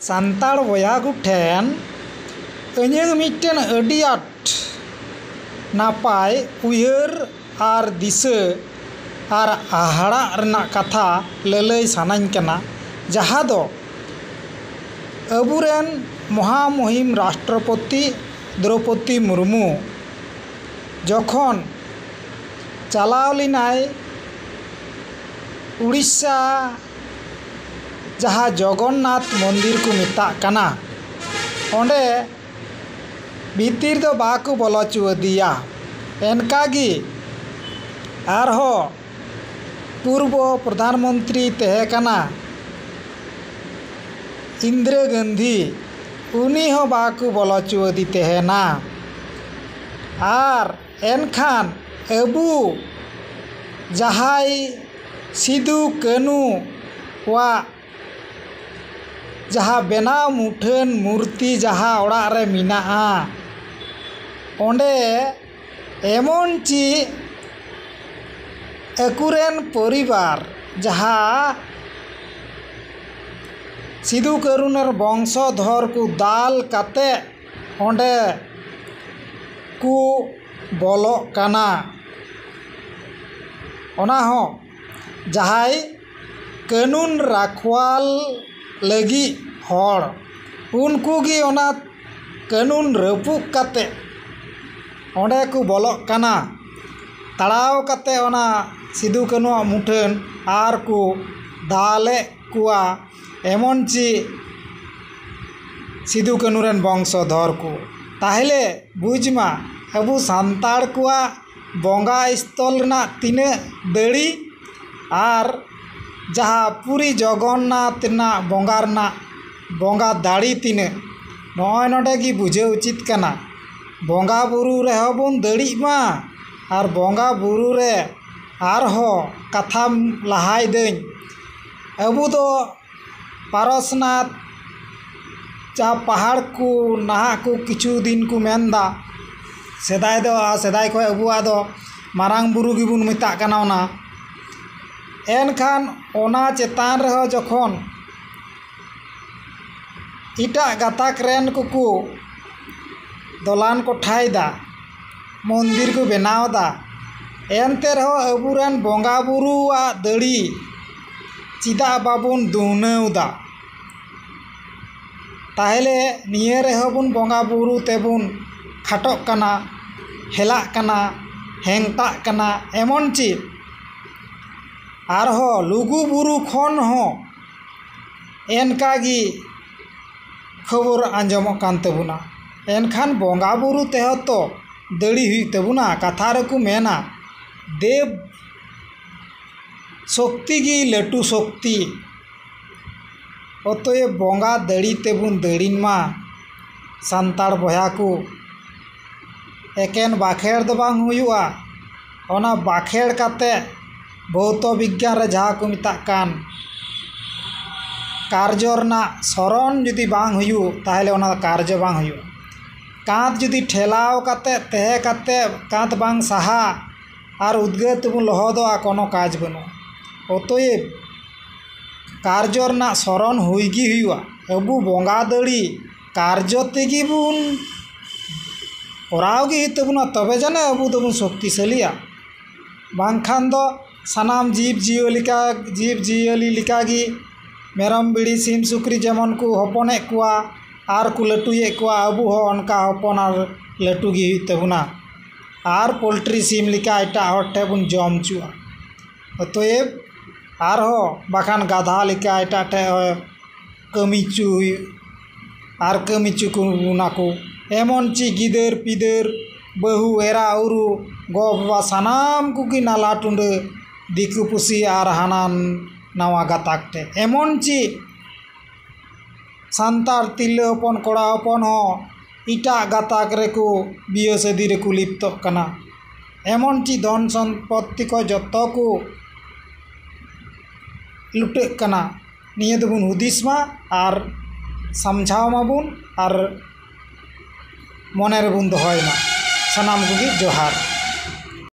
सान्ताड़ बया को ठेन इᱧᱟᱹᱜ मिट्टन अडी आट नापाय उयहर आर दिशा आर आहाड़ा रना कथा ललय सानाኝ कना जहाँ दो अबुरेन महामहिम राष्ट्रपति द्रौपदी मुर्मू जखन चलाव लिनाय उड़ीसा जहाँ जगन्नाथ मंदिर को मेताग कना ओंडे भीतर दो बाको बोलो चुदिया एनकागी आरहो पूर्व प्रधानमंत्री तहे कना इंदिरा गांधी उनी हो बाको बोलो चुदी तहेना आर एनखान अबू जहाई सिदु कानू वा जहाँ बेनाव मुठन मूर्ति जहाँ ओड़ा रे मिनाआ ओंडे एमन ची अकुरेन परिवार जहाँ सिदु कानूनर वंशधर को दाल काते ओंडे को बोलो काना ओना हो जहाई कानून राखवाल लगी हर उनको गी ओना कानून रपुक काते ओंडे को बोलो काना तड़ाव काते ओना सिदु कानू मुठन आर को दाले कुआ एमन ची सिदु कानू रेन वंशधर को ताहले बुझमा अबू सान्ताड़ कुआ बंगा स्थल रना तिने दड़ी आर जहाँ पूरी जगन्नाथ ना बंगा दाड़ी तीने नय नोडे गी बुझे उचित कना बंगा बुरु रे हबन दड़ी मा आर बंगा बुरु रे आर हो कथा लहाय दें अबू दो पारसनाथ जहाँ पहाड़ को नहा को किछु दिन को मेनदा सेदाय को अबुआ दो मारांग बुरु गिबुन मेताग कना ओना एनखान ओना चेतान रहो जखन इटा गाताक रेन को दलान को ठायदा मंदिर को बनावदा एनते रहो अबुरेन बंगा बुरुआ दड़ी चिदा बाबुन दुनौदा ताहले निये रहो बुन बंगा बुरु तेबुन खाटोक कना हेलाक कना हेंगताक कना एमन ची आरहो लुगु बुरु खन हो एनकागी खबर आंजमोग कान तबुना एनखान बंगा बुरु तेह तो दड़ी हुई तबुना कथा रको मेना देव शक्ति गी लटू शक्ति अतए बंगा दड़ी तेबुन दड़ीन मा सान्ताड़ बया को एकेन बाखेड़ दो बांग हुयुआ ओना बाखेड़ काते भौत विज्ञान रे जहाँ को मेताग कान कार्य रना शरण जुदी बांग हुयु ताहले ओना कार्य बांग हुयु कांत जुदी ठेलाव काते तहे काते कांत बांग साहा आर उद्गार तेबुन लहदोआ कोनो काज बनु अतएव कार्य रना शरण हुईगी हुयुआ अबू बंगा दड़ी कार्य तेगी बुन कराव गी तबुना तबे जाने अबू दबुन शक्तिशालिया बांखान दो सानाम जीव जियली लिकागी मेरम बिड़ी सिम सुक्री जेमन को हपने कुआ आर को लटुये कुआ अबू हो अनका हपन आर लटुगी तबुना आर पोल्ट्री सिम लिका एटा हर ठेबुन जम चुआ अतएव आर हो बाखान गाधा लिका एटा ठे कमीचु आर कमीचु को उना को एमन ची गिदर पिदर बहु एरा उरु गो बाबा सानाम कुकी नाला टुंडे दिकु पुसी आर हानान नावा गाताक टे एमन ची सान्ताड़ तिल्ले हपन कोड़ा हपन हो इटा गाताक रेको बिये सदी रेको लिप्तोग कना एमन ची धन सम्पत्ति को जत्तो को लुटेग कना निये दोबुन हुदिस मा आर समझाव माबुन आर मने रेबुन दोहय मा सानाम कोगे जोहार।